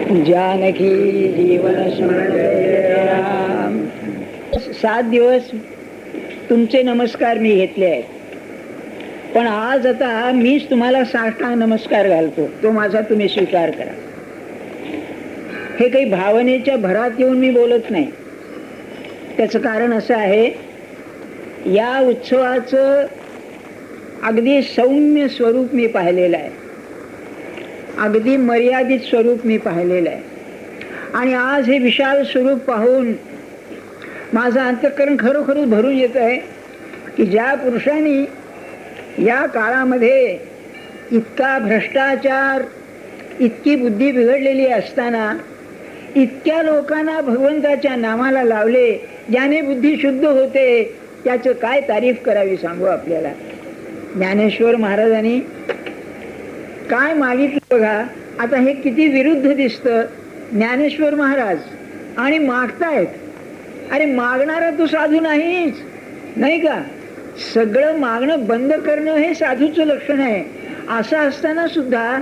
जानकी जीवन स्मरण. 7 दिवस तुमचे नमस्कार मी घेतले आहेत, पण आज आता मीच तुम्हाला साष्टांग नमस्कार घालतो. तो माझा तुम्ही स्वीकार करा. हे काही भावनेच्या भरात येऊन मी बोलत नाही. त्याचं कारण असं आहे, या उत्सवाचं अगदी सौम्य स्वरूप मी पाहिलेलं आहे, अगदी मर्यादित स्वरूप मी पाहिलेलं आहे. आणि आज हे विशाल स्वरूप पाहून माझं अंतःकरण खरोखरच भरून येत आहे की ज्या पुरुषांनी या काळामध्ये इतका भ्रष्टाचार, इतकी बुद्धी बिघडलेली असताना इतक्या लोकांना भगवंताच्या नामाला लावले, ज्याने बुद्धी शुद्ध होते, त्याचं काय तारीफ करावी सांगू आपल्याला. ज्ञानेश्वर महाराजांनी काय मागितलं बघा. आता हे किती विरुद्ध दिसतं. ज्ञानेश्वर महाराज आणि मागतायत. अरे मागणारा तू साधू नाहीच, नाही का? सगळं मागणं बंद करणं हे साधूचं लक्षण आहे. असं असताना सुद्धा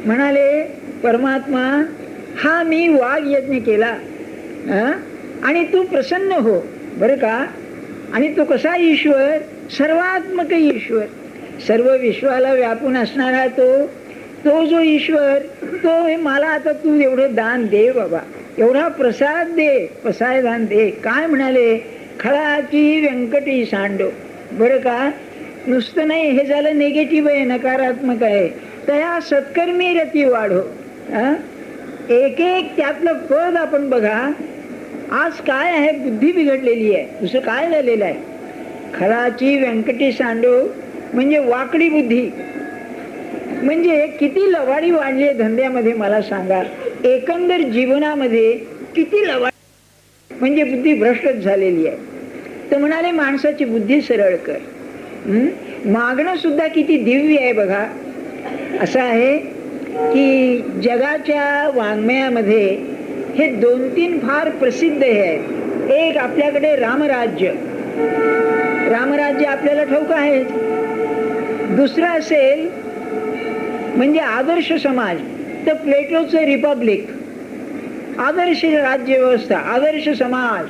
म्हणाले, परमात्मा हा मी वाघ यज्ञ केला आणि तू प्रसन्न हो बरं का. आणि तो कसा ईश्वर? सर्वात्मक ईश्वर, सर्व विश्वाला व्यापून असणारा तो जो ईश्वर, तो हे मला आता तू एवढं दान दे बाबा, एवढा प्रसाद दे, प्रसादान दे. काय म्हणाले? खळाची व्यंकटी सांडो बरं का. नुसतं नाही, हे झालं निगेटिव्ह आहे, नकारात्मक आहे. तया सत्कर्मी रती वाढो. एक एक त्यातलं पद आपण बघा. आज काय आहे? बुद्धी बिघडलेली आहे, दुसरं काय झालेलं आहे? खळाची व्यंकटी सांडो म्हणजे वाकडी बुद्धी. म्हणजे किती लवाडी वाढली आहे धंद्यामध्ये मला सांगा. एकंदर जीवनामध्ये किती लवाडी, म्हणजे बुद्धी भ्रष्टच झालेली आहे. तर म्हणाले माणसाची बुद्धी सरळ कर. मागणं सुद्धा किती दिव्य आहे बघा. असं आहे की जगाच्या वाङ्मयामध्ये हे 2-3 फार प्रसिद्ध हे आहेत. एक आपल्याकडे रामराज्य. रामराज्य आपल्याला ठाऊक आहे. दुसरं असेल म्हणजे आदर्श समाज, तर प्लेटोचं रिपब्लिक, आदर्श राज्य व्यवस्था, आदर्श समाज.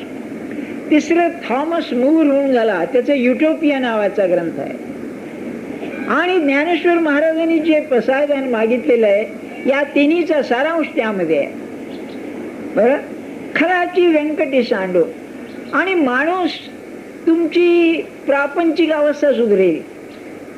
तिसरं थॉमस मूर होऊन झाला, त्याचं युटोपिया नावाचा ग्रंथ आहे. आणि ज्ञानेश्वर महाराजांनी जे प्रसादन मागितलेलं आहे, या तिन्हीचा सारांश त्यामध्ये आहे बरं. खराची व्यंकटी सांडो. आणि माणूस तुमची प्रापंचिक अवस्था सुधरेल,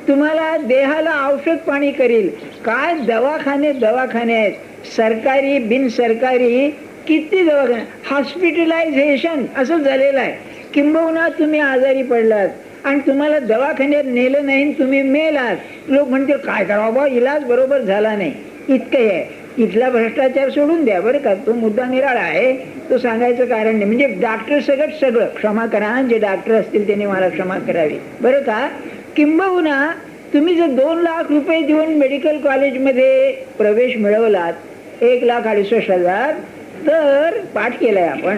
तुम्हाला देहाला औषध पाणी करील. काय दवाखाने आहेत, सरकारी बिन सरकारी किती दवाखाने. हॉस्पिटलायझेशन असं झालेलं आहे. किंबहुना तुम्ही आजारी पडलात आणि तुम्हाला दवाखान्यात नेलं नाही, तुम्ही मेलात. लोक म्हणतील काय करावं बा, इलाज बरोबर झाला नाही. इतकं आहे. इथला भ्रष्टाचार सोडून द्या बरं का, तो मुद्दा निराळा आहे, तो सांगायचं कारण नाही. म्हणजे डॉक्टर सगळं क्षमा करा, जे डॉक्टर असतील त्यांनी मला क्षमा करावी बरं का. किंबहुना तुम्ही जर 2 लाख रुपये देऊन मेडिकल कॉलेजमध्ये प्रवेश मिळवलात, 1,68,000, तर पाठ केलाय आपण.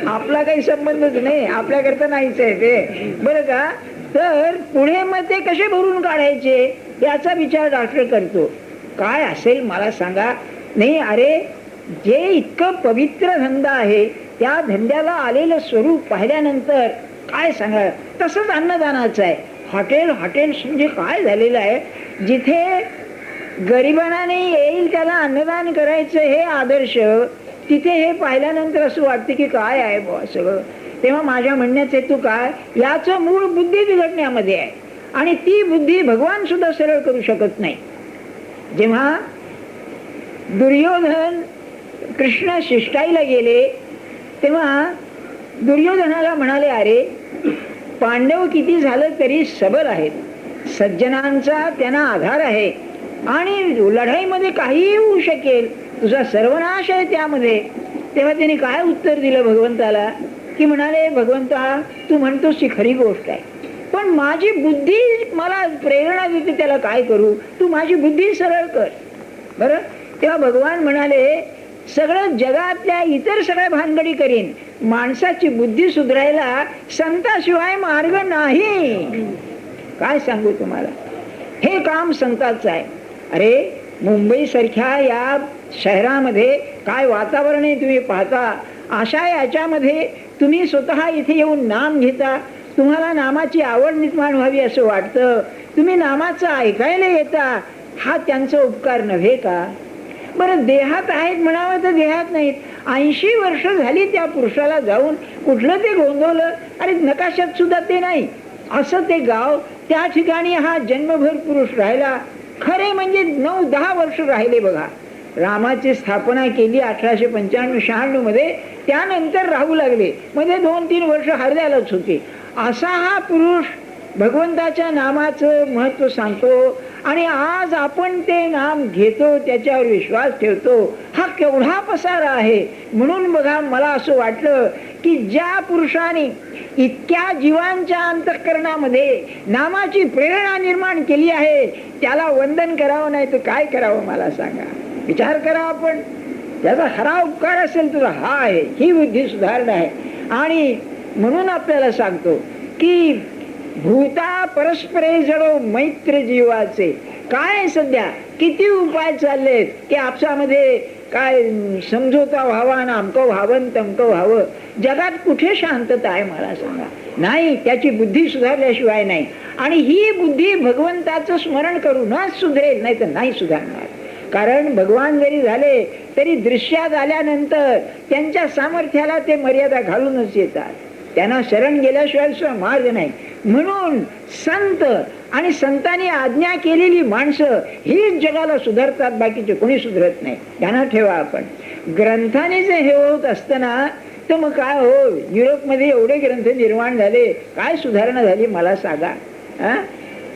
आपला काही संबंधच नाही, आपल्याकरता नाहीच आहे ते बरं का. तर पुढे मग ते कसे भरून काढायचे याचा विचार डॉक्टर करतो. काय असेल मला सांगा. नाही, अरे जे इतकं पवित्र धंदा आहे, त्या धंद्याला आलेलं स्वरूप पाहिल्यानंतर काय सांगा. तसंच अन्नदानाचं आहे. हॉटेल्स म्हणजे काय झालेलं आहे, जिथे गरिबांना नाही येईल त्याला अन्नदान करायचं हे आदर्श, तिथे हे पाहिल्यानंतर असं वाटतं की काय आहे बुवा सगळं. तेव्हा माझ्या म्हणण्याचा हेतू काय, याचं मूळ बुद्धी बिघडण्यामध्ये आहे. आणि ती बुद्धी भगवान सुद्धा सरळ करू शकत नाही. जेव्हा दुर्योधन कृष्ण शिष्टाईला गेले, तेव्हा दुर्योधनाला म्हणाले, अरे पांडव किती झालं तरी सबल आहेत, सज्जनांचा त्यांना आधार आहे आणि लढाईमध्ये काहीही होऊ शकेल, तुझा सर्वनाश आहे त्यामध्ये. तेव्हा त्यांनी काय उत्तर दिलं भगवंताला, की म्हणाले, भगवंता तू म्हणतोस ती खरी गोष्ट आहे, पण माझी बुद्धी मला प्रेरणा देते, त्याला काय करू, तू माझी बुद्धी सरळ कर बरं. तेव्हा भगवान म्हणाले, सगळं जगातल्या इतर सगळ्या भानगडी करीन, माणसाची बुद्धी सुधारायला संताशिवाय मार्ग नाही. काय सांगू तुम्हाला, हे काम संताचं आहे. अरे मुंबई सारख्या या शहरामध्ये काय वातावरण आहे तुम्ही पाहता. अशा याच्यामध्ये तुम्ही स्वतः इथे येऊन नाम घेता, तुम्हाला नामाची आवड निर्माण व्हावी असं वाटतं, तुम्ही नामाचं ऐकायला येता, हा त्यांचा उपकार नव्हे का? बरं, देहात आहेत म्हणावं तर देहात नाहीत. 80 वर्ष झाली त्या पुरुषाला जाऊन, कुठलं ते गोंधवलं, अरे नकाशात सुद्धा ते नाही असं ते गाव, त्या ठिकाणी हा जन्मभर पुरुष राहिला. खरे म्हणजे 9-10 वर्ष राहिले बघा. रामाची स्थापना केली 1895-96 मध्ये, त्यानंतर राहू लागले, मध्ये 2-3 वर्ष हरल्यालाच होते. असा हा पुरुष भगवंताच्या नामाचं महत्व सांगतो आणि आज आपण ते नाम घेतो, त्याच्यावर विश्वास ठेवतो. हा केवढा पसारा आहे. म्हणून बघा, मला असं वाटलं की ज्या पुरुषाने इतक्या जीवांच्या अंतःकरणामध्ये नामाची प्रेरणा निर्माण केली आहे, त्याला वंदन करावं, नाही तर काय करावं मला सांगा. विचार करा आपण, त्याचा खरा उपकार असेल तुझा हा आहे, ही बुद्धी सुधारणा आहे. आणि म्हणून आपल्याला सांगतो की भूता परस्परे जडो मैत्र जीवाचे. काय सध्या किती उपाय चाललेत की आपसामध्ये काय समझोता व्हावा ना अमकं व्हावं तमकं व्हावं. जगात कुठे शांतता आहे मला सांगा? नाही, त्याची बुद्धी सुधारल्याशिवाय नाही. आणि ही बुद्धी भगवंताचं स्मरण करूनच सुधरेल, नाही तर नाही सुधारणार. कारण भगवान जरी झाले तरी दृश्यात आल्यानंतर त्यांच्या सामर्थ्याला ते मर्यादा घालूनच येतात. त्यांना शरण गेल्याशिवाय मार्ग नाही. म्हणून संत आणि संतांनी आज्ञा केलेली माणसं हीच जगाला सुधारतात, बाकीचे कोणी सुधरत नाही. त्यांना ठेवा आपण. ग्रंथाने जे हे होत असताना तर मग काय हो, युरोपमध्ये एवढे ग्रंथ निर्माण झाले, काय सुधारणा झाली मला सांगा.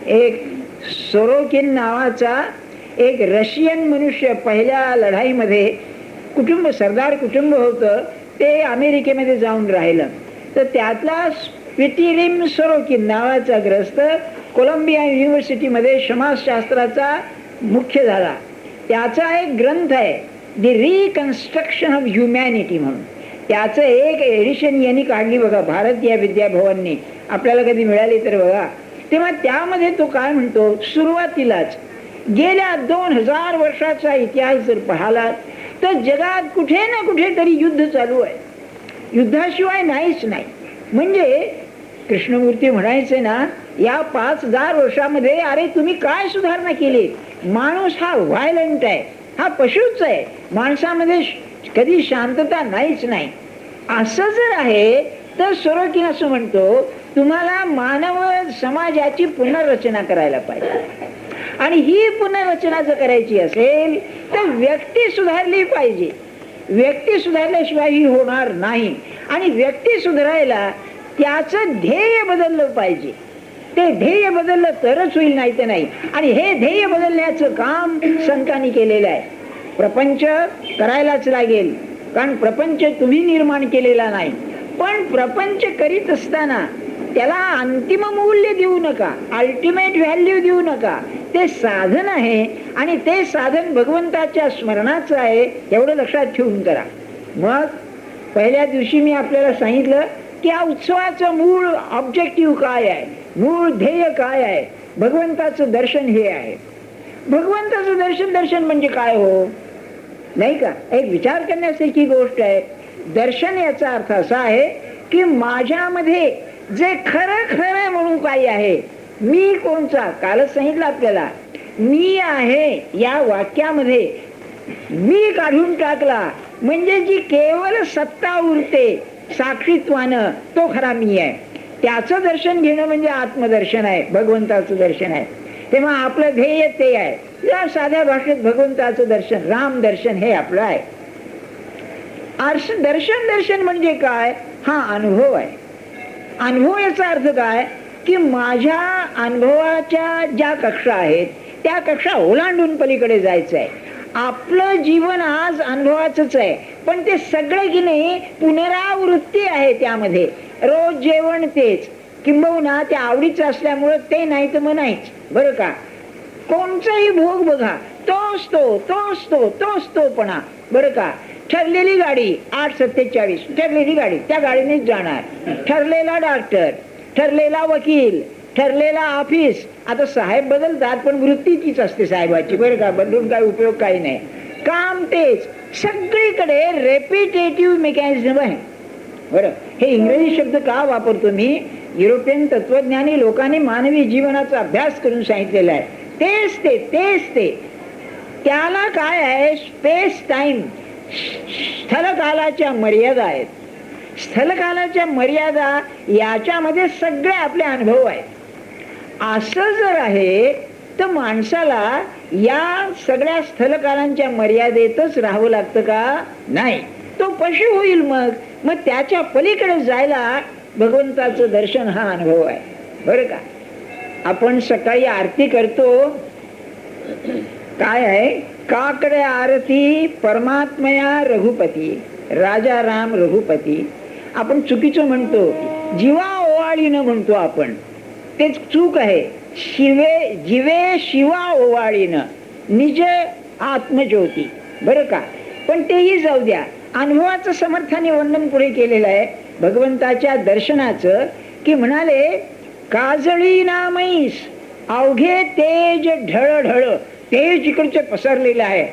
एक सोरोकिन नावाचा एक रशियन मनुष्य पहिल्या लढाईमध्ये कुटुंब, सरदार कुटुंब होतं, ते अमेरिकेमध्ये जाऊन राहिलं. तर त्यातला स्पिटिरिम सोरोकिन नावाचा ग्रस्त कोलंबिया युनिव्हर्सिटीमध्ये समाजशास्त्राचा मुख्य झाला. त्याचा एक ग्रंथ आहे द रिकन्स्ट्रक्शन ऑफ ह्युमॅनिटी म्हणून. त्याचं एक एडिशन यांनी काढली बघा, भारतीय विद्याभवनने. आपल्याला कधी मिळाली तर बघा. तेव्हा त्यामध्ये तो काय म्हणतो, सुरुवातीलाच गेल्या 2000 वर्षाचा इतिहास जर पाहिला तर जगात कुठे ना कुठे तरी युद्ध चालू आहे. युद्धाशिवाय नाहीच नाही. म्हणजे कृष्णमूर्ती म्हणायचे ना, या 5000 वर्षामध्ये अरे तुम्ही काय सुधारणा केली. माणूस हा व्हायलंट आहे, हा पशुच आहे, माणसामध्ये कधी शांतता नाहीच नाही. असं जर आहे तर सोरोकिन असं म्हणतो, तुम्हाला मानव समाजाची पुनर्रचना करायला पाहिजे. आणि ही पुनर्रचना जर करायची असेल तर व्यक्ती सुधारली पाहिजे. व्यक्ती सुधारल्याशिवाय ही होणार नाही. आणि व्यक्ती सुधारायला त्याचं ध्येय बदललं पाहिजे. ते ध्येय बदललं तरच होईल, नाही तर नाही. आणि हे ध्येय बदलण्याचं काम संतांनी केलेलं आहे. प्रपंच करायलाच लागेल, कारण प्रपंच तुम्ही निर्माण केलेला नाही. पण प्रपंच करीत असताना त्याला अंतिम मूल्य देऊ नका, अल्टिमेट व्हॅल्यू देऊ नका. ते साधन आहे आणि ते साधन भगवंताच्या स्मरणाचं आहे, एवढं लक्षात ठेवून करा. मग पहिल्या दिवशी मी आपल्याला सांगितलं की या उत्सवाचं मूळ ऑब्जेक्टिव्ह काय आहे, मूळ ध्येय काय आहे. भगवंताचं दर्शन हे आहे. भगवंताचं दर्शन म्हणजे काय हो, नाही का? एक विचार करण्यासारखी गोष्ट आहे. दर्शन याचा अर्थ असा आहे की माझ्यामध्ये जे खरं खरं म्हणून काही आहे. मी कोणचा, कालच सांगितलं आपल्याला, मी आहे या वाक्यामध्ये मी काढून टाकला म्हणजे जी केवळ सत्ता उरते साक्षीत्वानं, तो खरा मी आहे. त्याचं दर्शन घेणं म्हणजे आत्मदर्शन आहे, भगवंताचं दर्शन आहे. तेव्हा आपलं ध्येय ते आहे. या साध्या भाषेत भगवंताचं दर्शन, राम दर्शन हे आपलं आहे. दर्शन म्हणजे काय, हा अनुभव आहे. अनुभव याचा अर्थ काय की माझ्या अनुभवाच्या ज्या कक्षा आहेत त्या कक्षा ओलांडून पलीकडे जायचं आहे. आपलं जीवन आज अनुभवाचंच आहे, पण ते सगळे की नाही पुनरावृत्ती आहे. त्यामध्ये रोज जेवण तेच, किंबहुना त्या आवडीचं असल्यामुळं ते नाही तर मग नाहीच. बरं का? कोणताही भोग बघा, तोच तोपणा. बरं का? ठरलेली गाडी 8:47, ठरलेली गाडी, त्या गाडीनेच जाणार. ठरलेला डॉक्टर, ठरलेला वकील, ठरलेला ऑफिस. आता साहेब बदलतात पण वृत्ती तीच असते साहेबाची, बरं का, बदलून काय उपयोग काही नाही. काम तेच, सगळीकडे रेपिटेटिव्ह मेकॅनिझम आहे. बरं, हे इंग्रजी शब्द का वापरतो मी? युरोपियन तत्वज्ञानी लोकांनी मानवी जीवनाचा अभ्यास करून सांगितलेला आहे. तेच ते त्याला काय आहे? स्पेस टाइम, स्थलकालाच्या मर्यादा आहेत. स्थलकालाच्या मर्यादा याच्यामध्ये सगळे आपले अनुभव आहेत. असं जर आहे तर माणसाला या सगळ्या स्थलकालांच्या मर्यादेतच राहावं लागतं का? नाही, तो पशु होईल. मग त्याच्या पलीकडे जायला भगवंताचं दर्शन हा अनुभव आहे. बरं का, आपण सकाळी आरती करतो, काय आहे? काकडे आरती परमात्मया रघुपती, राजा राम रघुपती. आपण चुकीचं म्हणतो, जीवा ओवाळीनं म्हणतो आपण, ते चूक आहे. जीवे शिवा ओवाळीनं, निज आत्मज्योती. बरं का, पण तेही जाऊ द्या. अनुभवाचं समर्थाने वर्णन पुढे केलेलं आहे भगवंताच्या दर्शनाचं, की म्हणाले काजळी नामैस अवघे तेज ढळ ढळ. तेज इकडचे पसरलेलं आहे.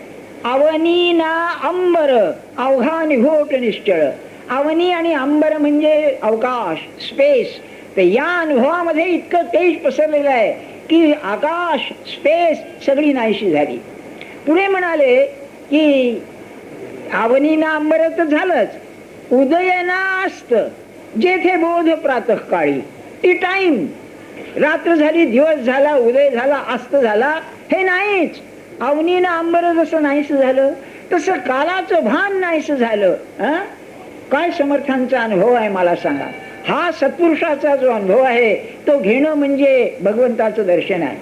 अवनी ना अंबर अवघा निघोट निश्चळ. अवनी आणि अंबर म्हणजे अवकाश, स्पेस. तर या अनुभवामध्ये इतकं तेज पसरलेलं आहे की आकाश, स्पेस सगळी नाहीशी झाली. पुढे म्हणाले की अवनी ना अंबर तर झालंच, उदयनास्त जेथे बोध प्रातः काळी. ती टाइम, रात्र झाली, दिवस झाला, उदय झाला, अस्त झाला, हे नाहीच. अवनीनं अंबर जसं नाहीस झालं तसं कालाचं भान नाहीस झालं. काय समर्थांचा अनुभव आहे मला सांगा. हा सत्पुरुषाचा जो अनुभव आहे तो घेणं म्हणजे भगवंताचं दर्शन आहे.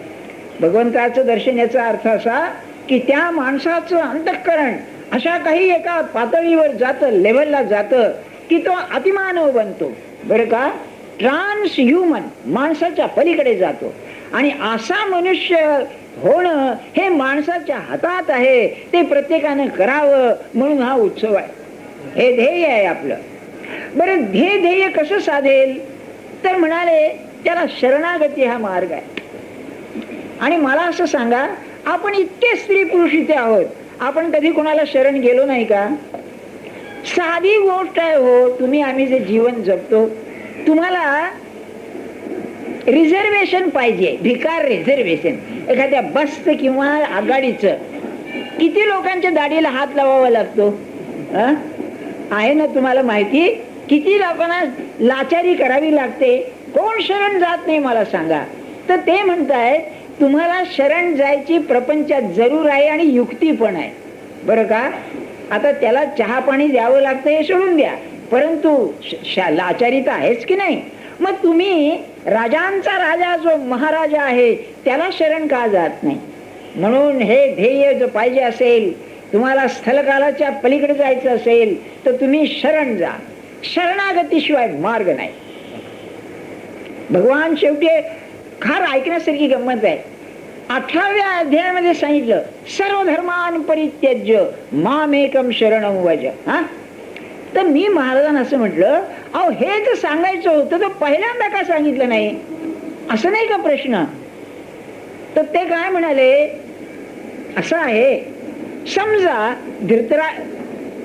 भगवंताचं दर्शन याचा अर्थ असा की त्या माणसाचं अंतःकरण अशा काही एका पातळीवर जातं, लेव्हलला जातं की तो अतिमानव बनतो. बरं का, ट्रान्स ह्युमन, माणसाच्या पलीकडे जातो. आणि असा मनुष्य होणं हे माणसाच्या हातात आहे. ते प्रत्येकानं करावं म्हणून हा उत्सव आहे. हे ध्येय आहे आपलं. बरं, हे ध्येय कसं साधेल? तर म्हणाले त्याला शरणागती हा मार्ग आहे. आणि मला असं सांगा, आपण इतके स्त्री पुरुष इथे आहोत, आपण कधी कोणाला शरण गेलो नाही का? साधी गोष्ट आहे हो. तुम्ही आम्ही जे जीवन जगतो, तुम्हाला रिझर्वेशन पाहिजे, भिकार रिझर्वेशन, एखाद्या बसचं किंवा आघाडीचं. किती लोकांच्या दाढीला हात लावावा लागतो आहे ना तुम्हाला माहिती? किती लोकांना लाचारी करावी लागते. कोण शरण जात नाही मला सांगा. तर ते म्हणतायत तुम्हाला शरण जायची प्रपंचात जरूर आहे आणि युक्ती पण आहे. बरं का, आता त्याला चहा पाणी द्यावं लागतं हे सोडून द्या, परंतु लाचारी तर आहेच की नाही. मग तुम्ही राजांचा राजा जो महाराजा आहे त्याला शरण का जात नाही? म्हणून हे ध्येय जर पाहिजे असेल, तुम्हाला स्थलकालाच्या पलीकडे जायचं असेल तर तुम्ही शरण जा. शरणागतीशिवाय मार्ग नाही. भगवान शेवटी फार ऐकण्यासारखी गंमत आहे. 18व्या अध्यायामध्ये सांगितलं सर्व धर्मान परित्यज्य मामेकम शरणं व्रज. तर मी महाराजांना असं म्हटलं, अहो हे जर सांगायचं होतं तर पहिल्यांदा का सांगितलं नाही? असं नाही का प्रश्न? तर ते काय म्हणाले, असं आहे, समजा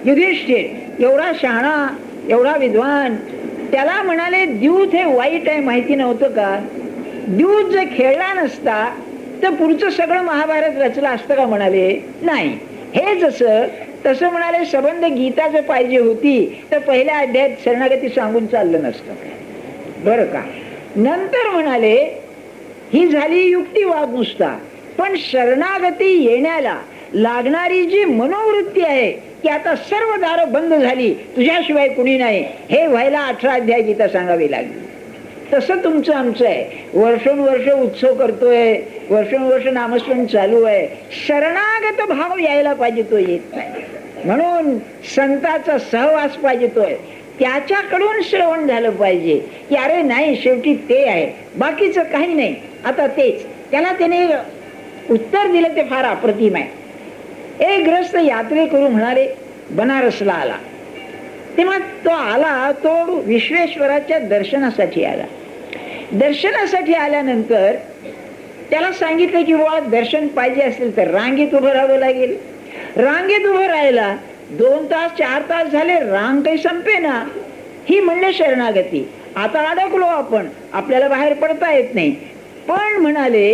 युधिष्ठिर एवढा शहाणा, एवढा विद्वान, त्याला म्हणाले द्यूत हे वाईट आहे माहिती नव्हतं का? द्यूत जर खेळला नसता तर पुढचं सगळं महाभारत रचलं असतं का? म्हणाले नाही. हे जसं तसं म्हणाले संबंध गीता जर पाहिजे होती तर पहिल्या अध्यायात शरणागती सांगून चाललं नसतं. बरं का, नंतर म्हणाले ही झाली युक्तिवाद नुसता, पण शरणागती येण्याला लागणारी जी मनोवृत्ती आहे की आता सर्व दारं बंद झाली, तुझ्याशिवाय कुणी नाही, हे व्हायला 18 अध्याय गीता सांगावी लागली. तसं तुमचं आमचं आहे. वर्षोनुवर्ष उत्सव करतोय, वर्षोनुवर्ष नामस्मरण चालू आहे, शरणागत भाव यायला पाहिजे, तो येत नाही. म्हणून संतांचा सहवास पाहिजे, तोय त्याच्याकडून श्रवण झालं पाहिजे की अरे नाही शेवटी ते आहे, बाकीचं काही नाही. आता तेच त्याला त्याने उत्तर दिलं ते फार अप्रतिम आहे. एक ग्रस्त यात्रे करू म्हणाले बनारसला आला. तेव्हा तो आला, तो विश्वेश्वराच्या दर्शनासाठी आला. दर्शनासाठी आल्यानंतर त्याला सांगितलं की वा दर्शन पाहिजे असेल तर रांगेत उभं राहावं लागेल. रांगेत उभं राहायला 2 तास 4 तास झाले, रांग काही संपे ना. ही म्हणले शरणागती. आता अडकलो आपण, आपल्याला बाहेर पडता येत नाही. पण म्हणाले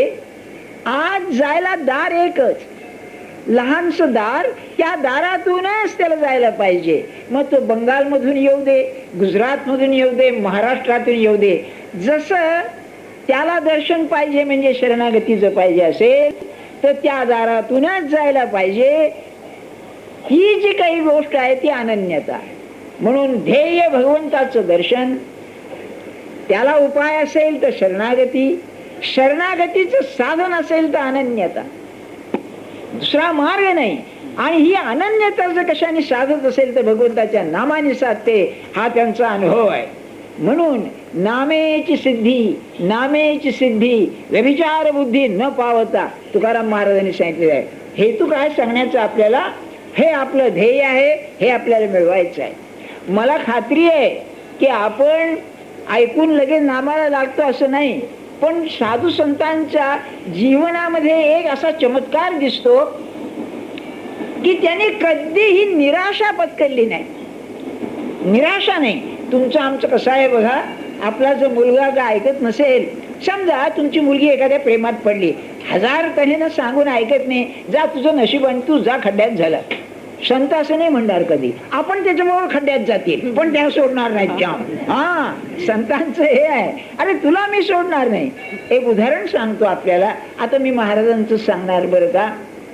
आज जायला दार एकच, लहानस दार, त्या दारातूनच त्याला जायला पाहिजे. मग तो बंगालमधून येऊ दे, गुजरात मधून येऊ दे, महाराष्ट्रातून येऊ दे, जसं त्याला दर्शन पाहिजे म्हणजे शरणागतीचं पाहिजे असेल तर त्या दारातूनच जायला पाहिजे. ही जी काही गोष्ट आहे ती अनन्यता. म्हणून ध्येय भगवंताचं दर्शन, त्याला उपाय असेल तर शरणागती, शरणागतीचं साधन असेल तर अनन्यता, दुसरा मार्ग नाही. आणि ही अनन्यता जर कशाने साधत असेल तर भगवंताच्या नामाने साधते, हा त्यांचा अनुभव आहे. म्हणून नामेची सिद्धी, नामेची सिद्धी व्यभिचार बुद्धी न पावता, तुकाराम महाराजांनी सांगितलेलं आहे. हेतू काय सांगण्याचं आपल्याला, हे आपलं ध्येय आहे, हे आपल्याला मिळवायचं आहे. मला खात्री आहे की आपण ऐकून लगेच नामाला लागतो असं नाही, पण साधू संतांच्या जीवनामध्ये एक असा चमत्कार दिसतो की त्यांनी कधीही निराशा पत्करली नाही. निराशा नाही. तुमचं आमचं कसं आहे बघा, आपला जो मुलगा का ऐकत नसेल, समजा तुमची मुलगी एखाद्या प्रेमात पडली, 1000 तऱ्हेनं सांगून ऐकत नाही, जा तुझं नशीब आणि तू जा खड्ड्यात झाला. संत असं नाही म्हणणार कधी, आपण त्याच्यामुळे खड्ड्यात जातील पण त्या सोडणार नाहीत. जाम हा संतांचं हे आहे, अरे तुला मी सोडणार नाही. एक उदाहरण सांगतो आपल्याला. आता मी महाराजांचं सांगणार बरं का.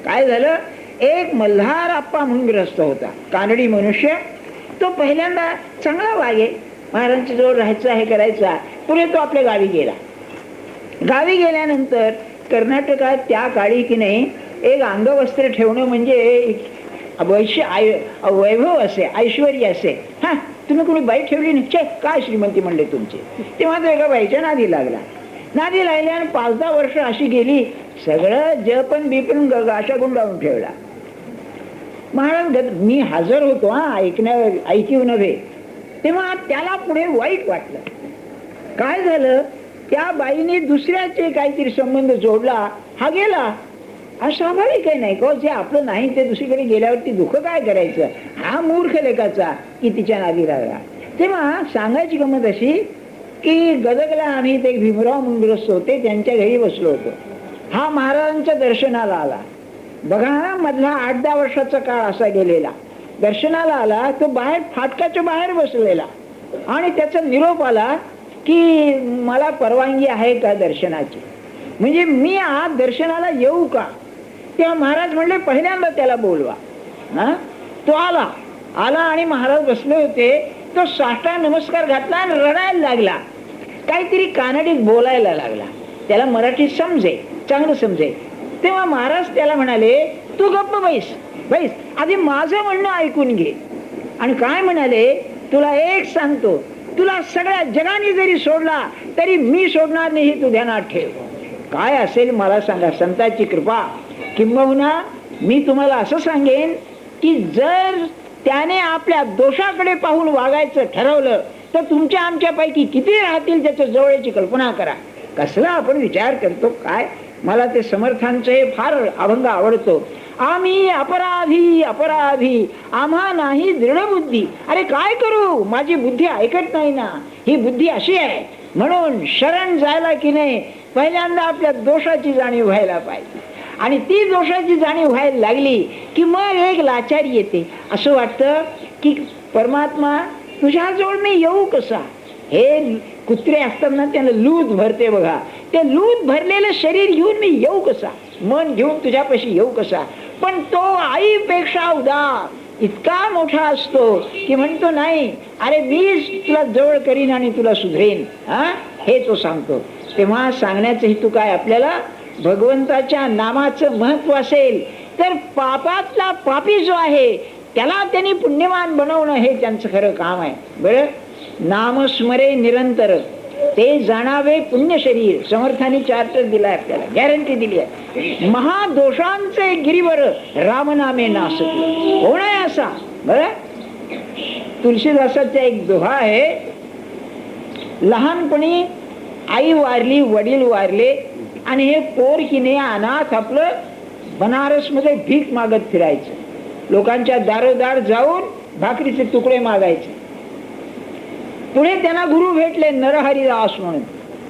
काय झालं, एक मल्हार आप्पा म्हणून ग्रस्त होता, कानडी मनुष्य. तो पहिल्यांदा चांगला वागे, महाराजांच्या जवळ राहायचा, हे करायचा. पुढे तो आपल्या गावी गेला. गावी गेल्यानंतर कर्नाटकात त्या काळी की नाही एक अंगवस्त्र ठेवणं म्हणजे वैभव असे, ऐश्वर असे. हा तुम्ही कोणी बाई ठेवली नाही, काय श्रीमंती म्हणले तुमची. तेव्हा तो एका बाईच्या नादी लागला. नादी लागली आणि 5-10 वर्ष अशी गेली, सगळं जपन बिपन अशा गुंडाळून ठेवला. महाराज मी हजर होतो हा ऐकू नव्हे. तेव्हा त्याला पुढे वाईट वाटलं. काय झालं, त्या बाईने दुसऱ्याचे काहीतरी संबंध जोडला, हा गेला. स्वाभाविक आहे नाही का, जे आपलं नाही ते दुसरीकडे गेल्यावरती दुःख काय करायचं. हा मूर्ख लेखाचा की तिच्या नादी लागला. तेव्हा सांगायची गमत अशी की गदगला आम्ही ते भीमराव मुंडग्रस्त होते, त्यांच्या घरी बसलो होतो. हा महाराजांच्या दर्शनाला आला. बघा मधला 8-10 वर्षाचा काळ असा गेलेला. दर्शनाला आला, तो बाहेर फाटकाच्या बाहेर बसलेला आणि त्याचा निरोप आला की मला परवानगी आहे का दर्शनाची, म्हणजे मी आज दर्शनाला येऊ का. तेव्हा महाराज म्हणले पहिल्यांदा त्याला बोलवा. तो आला आणि महाराज बसले होते. तो साष्टांग नमस्कार घातला आणि रडायला लागला. काहीतरी कानडीत बोलायला लागला. त्याला मराठीत समजे, चांगलं समजे. तेव्हा महाराज त्याला म्हणाले तू गप्प बैस, आधी माझं म्हणणं ऐकून घे. आणि काय म्हणाले, तुला एक सांगतो, तुला सगळ्या जगाने जरी सोडला तरी मी सोडणार नाही, हे तू ध्यानात ठेव. काय असेल मला सांगा, संतांची कृपा. किंबहुना मी तुम्हाला असं सांगेन की जर त्याने आपल्या दोषाकडे पाहून वागायचं ठरवलं तर तुमच्या आमच्यापैकी किती राहतील त्याच्या जवळची कल्पना करा. कसला आपण विचार करतो काय. मला ते समर्थांचं हे फार अभंग आवडतो. आम्ही अपराधी आम्हा नाही दृढ बुद्धी. अरे काय करू, माझी बुद्धी ऐकत नाही ना. ही बुद्धी अशी आहे. म्हणून शरण जायला की नाही पहिल्यांदा आपल्या दोषाची जाणीव व्हायला पाहिजे. आणि ती दोषाची जाणीव व्हायला लागली की मग एक लाचारी येते. असं वाटतं की परमात्मा तुझ्याजवळ मी येऊ कसा. हे कुत्रे असताना त्याला लूत भरते बघा. ते लूत भरलेलं शरीर घेऊन मी येऊ कसा, मन घेऊन तुझ्यापाशी येऊ कसा. पण तो आईपेक्षा उदार इतका मोठा असतो की म्हणतो नाही, अरे मीच तुला जवळ करीन आणि तुला सुधरेन. हे तो सांगतो. तेव्हा सांगण्याचा हेतू काय, आपल्याला भगवंताच्या नामाचं महत्व असेल तर पापातला पापी जो आहे त्याला त्यांनी पुण्यवान बनवणं हे त्यांचं खरं काम आहे. बरं, नामस्मरे निरंतर ते जाणावे पुण्य शरीर. समर्थांनी चार्टर दिलाय आपल्याला, गॅरंटी दिली आहे. महादोषांचे गिरीवर रामनामे नासते. कोण आहे असा. बरं, तुलसीदासाचा एक दोहा आहे. लहानपणी आई वारली, वडील वारले, आणि हे पोरकीने अनाथ आपलं बनारस मध्ये भीक मागत फिरायचं, लोकांच्या दारोदार जाऊन भाकरीचे तुकडे मागायचे. पुढे त्यांना गुरु भेटले नरहरिदास म्हणून,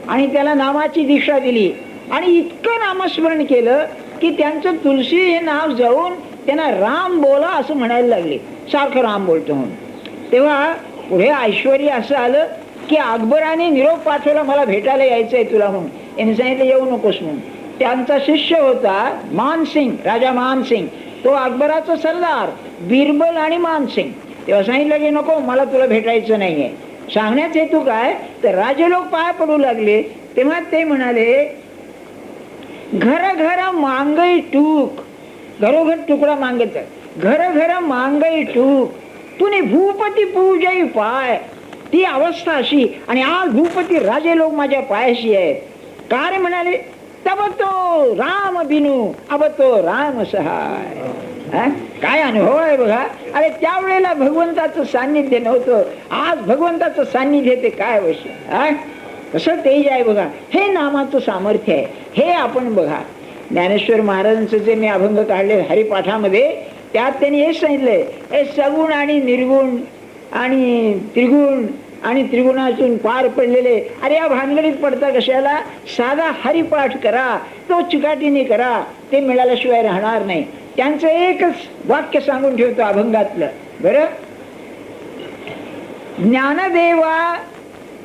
आणि त्याला नामाची दीक्षा दिली, आणि इतकं नामस्मरण केलं की त्यांचं तुलसी हे नाव जाऊन त्यांना राम बोला असं म्हणायला लागले, सारखं राम बोलतो म्हणून. तेव्हा पुढे ऐश्वर्य असं आलं की अकबराने निरोप पाठवला, मला भेटायला यायचंय तुला म्हणून. यांनी सांगितलं येऊ नकोस म्हणून. त्यांचा शिष्य होता मानसिंग, राजा मानसिंग, तो अकबराचा सरदार बिरबल आणि मानसिंग. तेव्हा सांगितलं की नको, मला तुला भेटायचं नाहीये. सांगण्याचा हेतू काय, तर राजे लोक पाया पडू लागले. तेव्हा ते म्हणाले, घर घर मांगई टूक, घरोघर तुकडा मागत, घर घर मांगई टूक, तुने भूपती पूजई पाय. ती अवस्था अशी, आणि आज भूपती राजे लोक माझ्या पायाशी आहेत. का रे म्हणाले, तब तो राम बिनू अब तो राम सहाय. काय अनुभव आहे बघा. अरे त्यावेळेला भगवंताचं सान्निध्य नव्हतं, आज भगवंताचं सान्निध्य ते काय अवश्य. कसं तेज आहे बघा. हे नामाचं सामर्थ्य आहे. हे आपण बघा, ज्ञानेश्वर महाराजांचं जे मी अभंग काढले हरिपाठामध्ये, त्यात त्यांनी हेच सांगितलंय, हे सगुण आणि निर्गुण आणि त्रिगुण आणि त्रिगुणातून पार पडलेले. अरे या भानगडीत पडता कशाला, साधा हरिपाठ करा, तो चिकाटीने करा, ते मिळाल्याशिवाय राहणार नाही. त्यांचं एकच वाक्य सांगून ठेवतो अभंगातलं. बरं, ज्ञानदेवा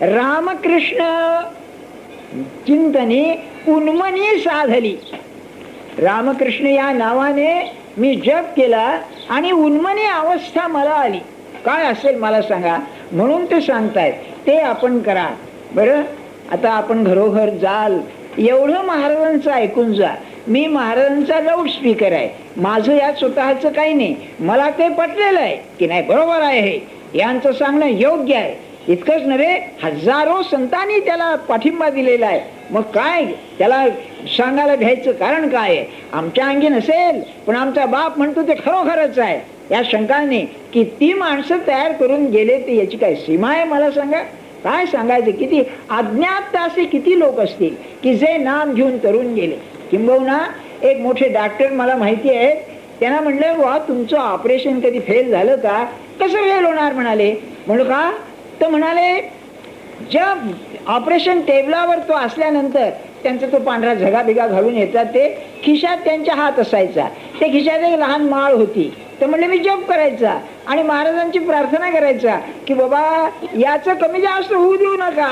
रामकृष्ण चिंतनी उन्मनी साधली. रामकृष्ण या नावाने मी जप केला आणि उन्मनी अवस्था मला आली. काय असेल मला सांगा, म्हणून ते सांगतायत ते आपण करा. बरं, आता आपण घरोघर जाल, एवढं महाराजांचं ऐकून जा. मी महाराजांचा लाऊड स्पीकर आहे, माझं यात स्वतःचं काही नाही. मला ते पटलेलं आहे की नाही, बरोबर आहे, हे यांचं सांगणं योग्य आहे. इतकंच नव्हे, हजारो संतांनी त्याला पाठिंबा दिलेला आहे. मग काय त्याला सांगायला घ्यायचं कारण काय आहे. आमच्या अंगी नसेल, पण आमचा बाप म्हणतो ते खरोखरच आहे. या शंकाने किती माणसं तयार करून गेले, ते याची काय सीमा आहे मला सांगा. काय सांगायचं, किती अज्ञात असे किती लोक असतील की जे नाम घेऊन तरुण गेले. किंबहुना एक मोठे डॉक्टर मला माहिती आहे, त्यांना म्हणलं, वा तुमचं ऑपरेशन कधी फेल झालं का. कसं फेल होणार म्हणाले. म्हणलं का, तर म्हणाले, ज्या ऑपरेशन टेबलावर तो असल्यानंतर त्यांचा तो पांढरा झगा बिगा घालून येतात, ते खिशात त्यांच्या हात असायचा, ते खिशात एक लहान माळ होती. तर म्हणले मी जप करायचा आणि महाराजांची प्रार्थना करायचा की बाबा याचं कमी जास्त होऊ देऊ नका.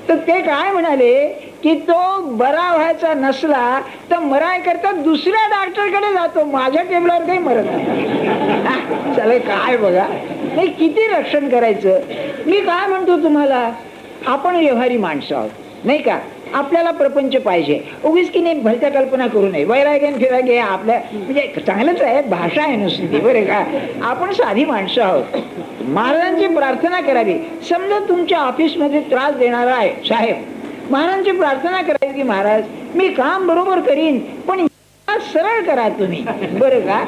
तर ते काय म्हणाले की तो बरा व्हायचा नसला तर मराय करता दुसऱ्या डॉक्टरकडे जातो, माझ्या टेबलावर काही मरत नाही. चला काय बघा, नाही किती रक्षण करायचं. मी काय म्हणतो तुम्हाला, आपण व्यवहारी माणसं आहोत नाही का. आपल्याला प्रपंच पाहिजे, उगीच की नाही भलत्या कल्पना करू नये. वैराग्यान फिरागे आपल्या म्हणजे चांगलंच आहे, भाषा आहे नुसती, बरं का. आपण साधी माणसं आहोत, महाराजांची प्रार्थना करावी. समजा तुमच्या ऑफिसमध्ये त्रास देणारा आहे साहेब, महाराजांची प्रार्थना करावी की महाराज मी काम बरोबर करीन, पण सरळ करा तुम्ही, बरं का.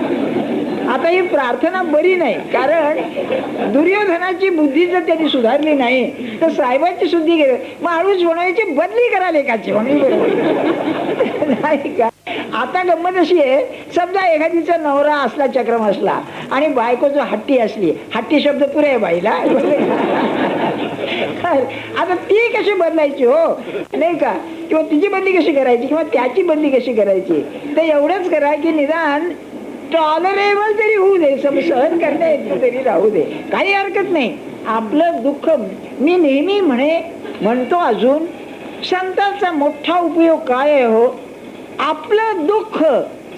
आता ही प्रार्थना बरी नाही, कारण दुर्योधनाची बुद्धी जर त्यांनी सुधारली नाही तर साहेबांची शुद्धी गेली. माणूस बनवायची बदली करा लेखाची नाही का. आता गंमत अशी आहे, समजा एखादीचा नवरा असला, चक्रम असला, आणि बायको जो हट्टी असली, हट्टी शब्द पुरे आहे बाईला, आता ती कशी बदलायची हो नाही का, किंवा तिची बदली कशी करायची किंवा त्याची बदली कशी करायची. तर एवढंच करा की निदान टॉलरेबल तरी होऊ दे, सहन करता येत तरी राहू दे, काही हरकत नाही. आपलं दुःख मी नेहमी म्हणतो, अजून संतांचा मोठा उपयोग काय आहे हो, आपलं दुःख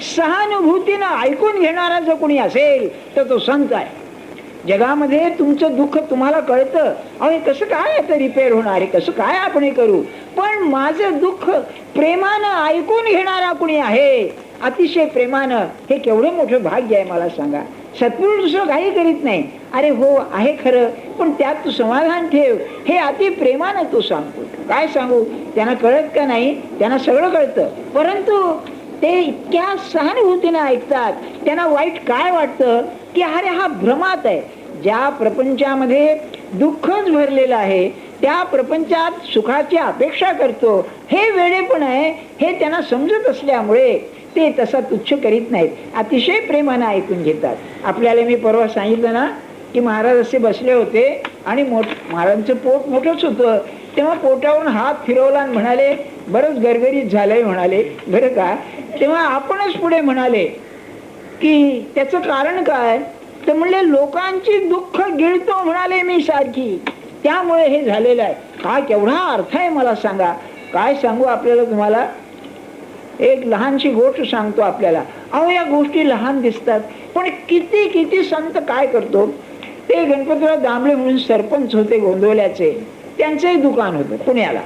सहानुभूतीनं ऐकून घेणारा जो कोणी असेल तर तो संत आहे. जगामध्ये तुमचं दुःख तुम्हाला कळतं, अहो कसं काय आता रिपेअर होणार आहे, कसं काय आपण हे करू, पण माझं दुःख प्रेमानं ऐकून घेणारा कोणी आहे, अतिशय प्रेमानं, हे केवढं मोठं भाग्य आहे मला सांगा. सत्पुरुष दुसरं काही करीत नाही. अरे हो आहे खरं, पण त्यात तू समाधान ठेव, हे अति प्रेमानं तू सांगतो. काय सांगू, त्यांना कळत का नाही, त्यांना सगळं कळतं, परंतु ते इतक्या सहानुभूतीने ऐकतात. त्यांना वाईट काय वाटतं की अरे हा भ्रमात आहे. ज्या प्रपंचामध्ये दुःखच भरलेलं आहे त्या प्रपंचात सुखाची अपेक्षा करतो, हे वेडेपण आहे हे त्यांना समजत असल्यामुळे ते तसा तुच्छ करीत नाहीत, अतिशय प्रेमानं ऐकून घेतात. आपल्याला मी परवा सांगितलं ना की महाराज असे बसले होते आणि महाराजांचं पोट मोठंच होतं. तेव्हा पोटावरून हात फिरवला आणि म्हणाले, बरंच गरगरीत झालंय म्हणाले बरं का. तेव्हा आपणच पुढे म्हणाले की त्याचं कारण काय, तर म्हणले लोकांची दुःख गिळतो म्हणाले मी सारखी, त्यामुळे हे झालेलं आहे. काय केवढा अर्थ आहे मला सांगा. काय सांगू आपल्याला तुम्हाला, एक लहानशी गोष्ट सांगतो आपल्याला. अहो या गोष्टी लहान दिसतात पण किती किती संत काय करतो. ते गणपतराव दामले म्हणून सरपंच होते गोंदवल्याचे, त्यांचंही दुकान होतं पुण्याला.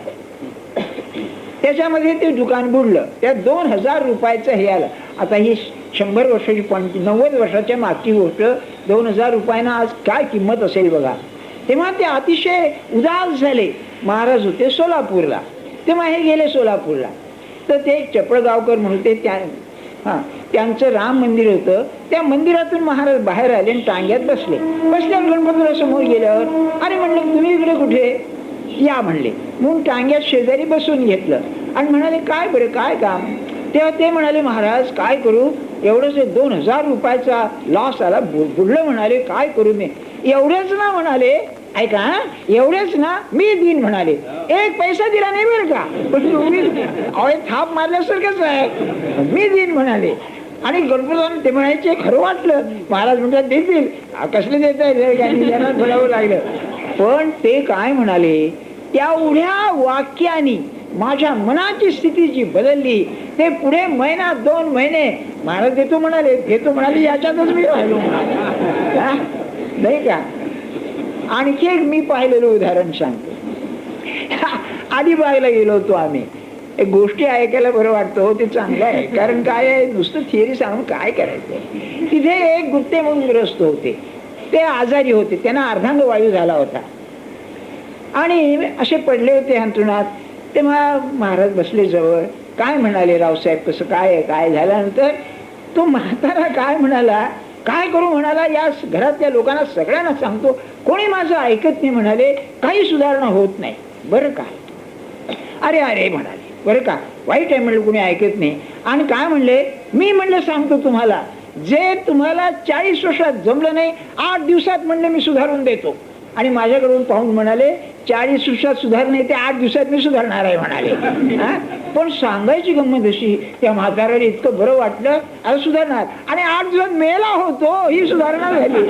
त्याच्यामध्ये ते दुकान बुडलं. त्या 2000 रुपयाचं हे आलं. आता ही 100 वर्षाची 90 वर्षाच्या मागची गोष्ट. 2000 रुपयांना आज काय किंमत असेल बघा. तेव्हा ते अतिशय उदास झाले. महाराज होते सोलापूरला, तेव्हा हे गेले सोलापूरला. तर ते चपळगावकर म्हणून ते त्यांचं राम मंदिर होतं. त्या मंदिरातून महाराज बाहेर आले आणि टांग्यात बसल्यावर गणपतीला समोर गेल्यावर अरे म्हणलं तुम्ही इकडे कुठे, या म्हणले. म्हणून टांग्यात शेजारी बसून घेतलं आणि म्हणाले काय बरं काय काम. तेव्हा ते म्हणाले महाराज काय करू, एवढंच 2000 रुपयाचा लॉस आला, बुडलं म्हणाले, काय करू मी. एवढंच ना म्हणाले, ऐका एवढेच ना मी देईन म्हणाले. एक पैसा दिला नाही बरं का, पण तुम्ही थाप मारल्यासारखंच आहे, मी देईन म्हणाले. आणि गणपती ते म्हणायचे खरं वाटलं. महाराज म्हणतात देतील, कसले देत आहे त्यांना बोलावं लागलं. पण ते काय म्हणाले, त्या उड्या वाक्यानी माझ्या मनाची स्थिती जी बदलली, ते पुढे महिना 2 महिने महाराज देतो म्हणाले, घेतो म्हणाले, याच्यातच मी राहिलो नाही का. आणखी एक मी पाहिलेलं उदाहरण सांगतो. अलिबागला गेलो होतो आम्ही. एक गोष्टी ऐकायला बरं वाटतं, ते चांगलं आहे. कारण काय आहे, नुसतं थिअरी सांगून काय करायचं. तिथे एक गुप्ते म्हणून ग्रस्त होते, ते आजारी होते, त्यांना अर्धांग वायू झाला होता आणि असे पडले होते अंथरुणात. तेव्हा महाराज बसले जवळ. काय म्हणाले, रावसाहेब कसं काय आहे. काय झाल्यानंतर तो म्हातारा काय म्हणाला, काय करू म्हणाला, या घरातल्या लोकांना सगळ्यांना सांगतो, कोणी माझं ऐकत नाही म्हणाले, काही सुधारणा होत नाही बरं का. अरे अरे म्हणाले, बरं का वाईट आहे म्हणलं, कोणी ऐकत नाही. आणि काय म्हणले, मी म्हणलं सांगतो तुम्हाला, जे तुम्हाला 40 वर्षात जमलं नाही 8 दिवसात म्हणले मी सुधारून देतो. आणि माझ्याकडून पाहून म्हणाले 40 वर्षात सुधार नाही, ते 8 दिवसात मी सुधारणार आहे म्हणाले. पण सांगायची गंमत अशी, त्या म्हाताऱ्याला इतकं बरं वाटलं, आता सुधारणार. आणि 8 दिवसात मेला होतो, ही सुधारणा झाली.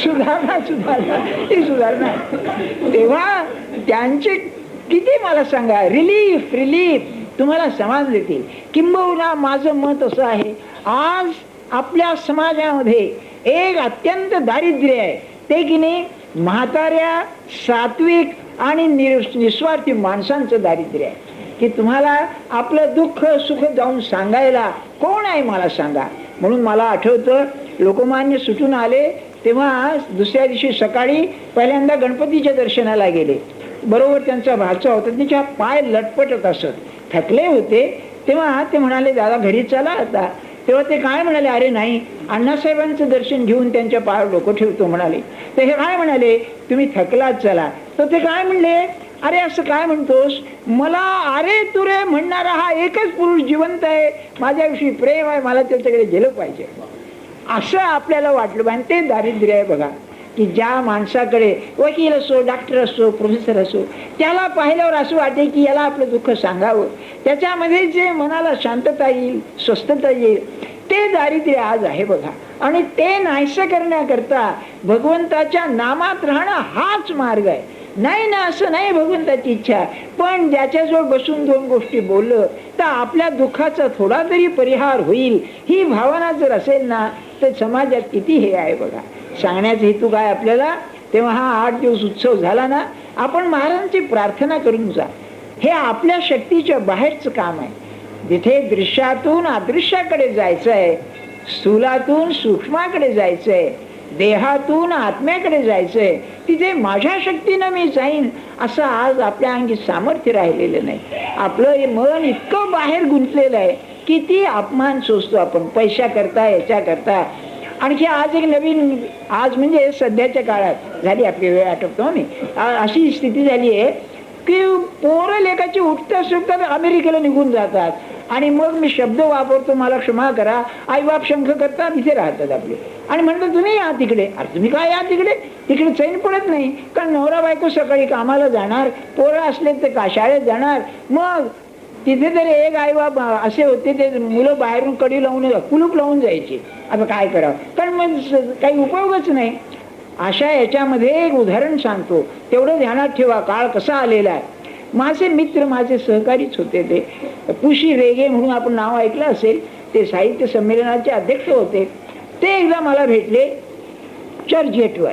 सुधारणा ही सुधारणा. तेव्हा त्यांचे किती मला सांगा रिलीफ तुम्हाला समाज देतील. किंबहुना माझं मत असं आहे, आज आपल्या समाजामध्ये एक अत्यंत दारिद्र्य आहे, ते की नाही म्हाताऱ्या सात्विक आणि निस्वार्थी माणसांचं दारिद्र्य आहे. की तुम्हाला आपलं दुःख सुख जाऊन सांगायला कोण आहे मला सांगा. म्हणून मला आठवतं, लोकमान्य सुटून आले तेव्हा दुसऱ्या दिवशी सकाळी पहिल्यांदा गणपतीच्या दर्शनाला गेले. बरोबर त्यांचा भाचा होता, तिच्या पाय लटपटत असत, थकले होते. तेव्हा ते म्हणाले दादा घरी चला आता. तेव्हा ते काय म्हणाले, अरे नाही, अण्णासाहेबांचं दर्शन घेऊन त्यांच्या पायावर डोकं ठेवतो म्हणाले. तर हे काय म्हणाले, तुम्ही थकलात चला. तर ते काय म्हणले, अरे असं काय म्हणतोस, मला अरे तुरे म्हणणारा हा एकच पुरुष जिवंत आहे, माझ्याविषयी प्रेम आहे, मला त्याच्याकडे गेलं पाहिजे असं आपल्याला वाटलं पाहिजे. ते दारिद्र्य आहे बघा. की ज्या माणसाकडे वकील असो, डॉक्टर असो, प्रोफेसर असो, त्याला पाहिल्यावर असं वाटे की याला आपलं दुःख सांगावं, त्याच्यामध्ये जे मनाला शांतता येईल, स्वस्थता येईल, ते दारिद्र्य आज आहे बघा. आणि ते नाहीसं करण्याकरता भगवंताच्या नामात राहणं हाच मार्ग आहे. नाही ना असं नाही भगवंताची इच्छा, पण ज्याच्याजवळ बसून 2 गोष्टी बोललं तर आपल्या दुःखाचा थोडा तरी परिहार होईल, ही भावना जर असेल ना, तर समाजात किती हे आहे बघा. सांगण्याचा हेतू काय आपल्याला, तेव्हा हा 8 दिवस उत्सव झाला ना, आपण महाराजांची प्रार्थना करून जा. हे आपल्या शक्तीच्या बाहेरचं काम आहे. जिथे दृश्यातून अदृश्याकडे जायचं आहे, स्थूलातून सूक्ष्माकडे जायचं आहे, देहातून आत्म्याकडे जायचंय, तिथे माझ्या शक्तीनं मी जाईन असं आज आपल्या अंगी सामर्थ्य राहिलेलं नाही. आपलं मन इतकं बाहेर गुंतलेलं आहे, किती अपमान सोसतो आपण पैशा करता, याच्या करता. आणखी आज एक नवीन, आज म्हणजे सध्याच्या काळात झाली आपली वेळ, आठवतो मी, अशी स्थिती झाली आहे की पोरं लेखाची उठता सुटतात अमेरिकेला निघून जातात. आणि मग मी शब्द वापरतो, मला क्षमा करा, आईबाप शंख करतात, इथे राहतात आपले, आणि म्हणतात तुम्ही या तिकडे. अरे तुम्ही काय या तिकडे, तिकडे चैन पडत नाही. कारण नवरा बायको सकाळी कामाला जाणार, पोरं असले तर का शाळेत जाणार. मग तिथे तर एक आईबाप असे होते, ते मुलं बाहेरून कडी लावून कुलूप लावून जायचे. आता काय करावं, कारण मग काही उपयोगच नाही. अशा याच्यामध्ये एक उदाहरण सांगतो, तेवढं ध्यानात ठेवा, काळ कसा आलेला आहे. माझे मित्र, माझे सहकारीच होते, ते पुशी रेगे म्हणून आपण नाव ऐकलं असेल, ते साहित्य संमेलनाचे अध्यक्ष होते. ते एकदा मला भेटले चर्चगेटवर,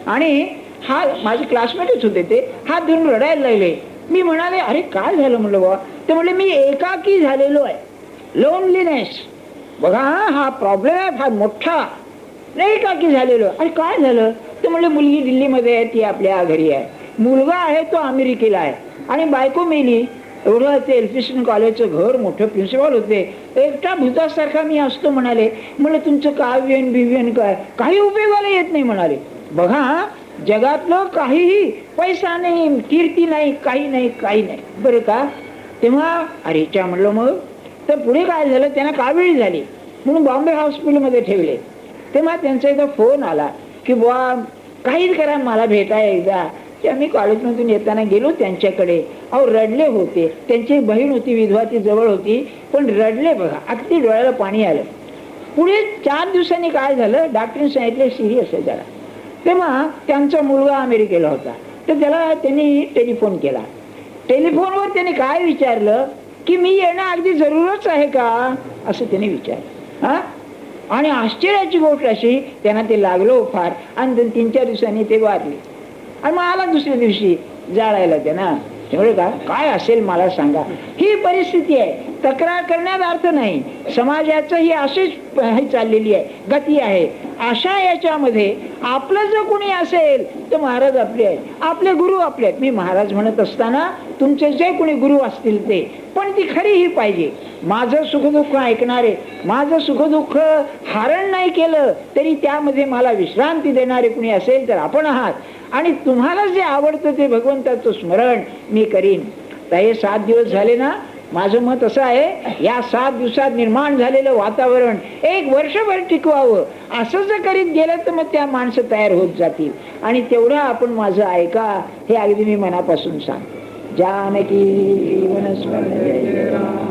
आणि हा माझे क्लासमेटच होते. ते हात धरून रडायला लागले. मी म्हणाले अरे काय झालं म्हणलं बाबा. ते म्हणले मी एकाकी झालेलो आहे, लोनलीनेस. बघा हा प्रॉब्लेम आहे फार मोठा, एकाकी झालेलो. अरे काय झालं. ते म्हणले मुलगी दिल्लीमध्ये आहे, ती आपल्या घरी आहे. मुलगा आहे तो अमेरिकेला आहे, आणि बायको मेली. एवढं ते एल्फिस्टन कॉलेजचं घर, मोठं प्रिन्सिपल होते. एकटा भूतासारखा मी असतो म्हणाले. म्हणलं तुमचं काव्यन बिव्यन काय काही उपयोगाला येत नाही म्हणाले. बघा जगातलं काहीही, पैसा नाही, कीर्ती नाही, काही नाही, काही नाही, बरं का. तेव्हा अरेच्या म्हणलं मग. तर पुढे काय झालं, त्यांना कावीळ झाली म्हणून बॉम्बे हॉस्पिटलमध्ये ठेवले. तेव्हा त्यांचा एकदा फोन आला की बुवा काहीच करा, मला भेटाय एकदा. ते आम्ही कॉलेजमधून येताना गेलो त्यांच्याकडे. अहो रडले होते. त्यांची बहीण होती विधवा, ती जवळ होती, पण रडले बघा, अगदी डोळ्याला पाणी आलं. पुढे 4 दिवसांनी काय झालं, डॉक्टरने सांगितलं सिरियस आहे जरा. तेव्हा त्यांचा मुलगा अमेरिकेला होता, तर त्याला त्यांनी टेलिफोन केला. टेलिफोनवर त्यांनी काय विचारलं की मी येणं अगदी जरूरच आहे का, असं त्यांनी विचारलं. हा, आणि आश्चर्याची गोष्ट अशी, त्यांना ते लागलो फार, आणि 3-4 दिवसांनी ते वारले. आणि मग आला दुसऱ्या दिवशी जाळायला त्यांना. तेवढं का काय असेल मला सांगा. ही परिस्थिती आहे, तक्रार करण्यात अर्थ नाही. समाजाचं ही अशीच चाललेली आहे, गती आहे. अशा याच्यामध्ये आपलं जर कोणी असेल तर महाराज आपले आहेत, आपले गुरु आपले आहेत. मी महाराज म्हणत असताना तुमचे जे कोणी गुरु असतील ते, पण ती खरी ही पाहिजे. माझं सुखदुःख ऐकणारे, माझं सुखदुःख हरण नाही केलं तरी त्यामध्ये मला विश्रांती देणारे कुणी असेल तर आपण आहात. आणि तुम्हाला जे आवडतं ते भगवंताचं स्मरण मी करीन. तर हे 7 दिवस झाले ना, माझं मत असं आहे, या 7 दिवसात निर्माण झालेलं वातावरण 1 वर्षभर टिकवावं. असं जर करीत गेलं तर मग त्या माणसं तयार होत जातील. आणि तेवढं आपण माझं ऐका, हे अगदी मी मनापासून सांगतो. जानकी जीवन स्मरण.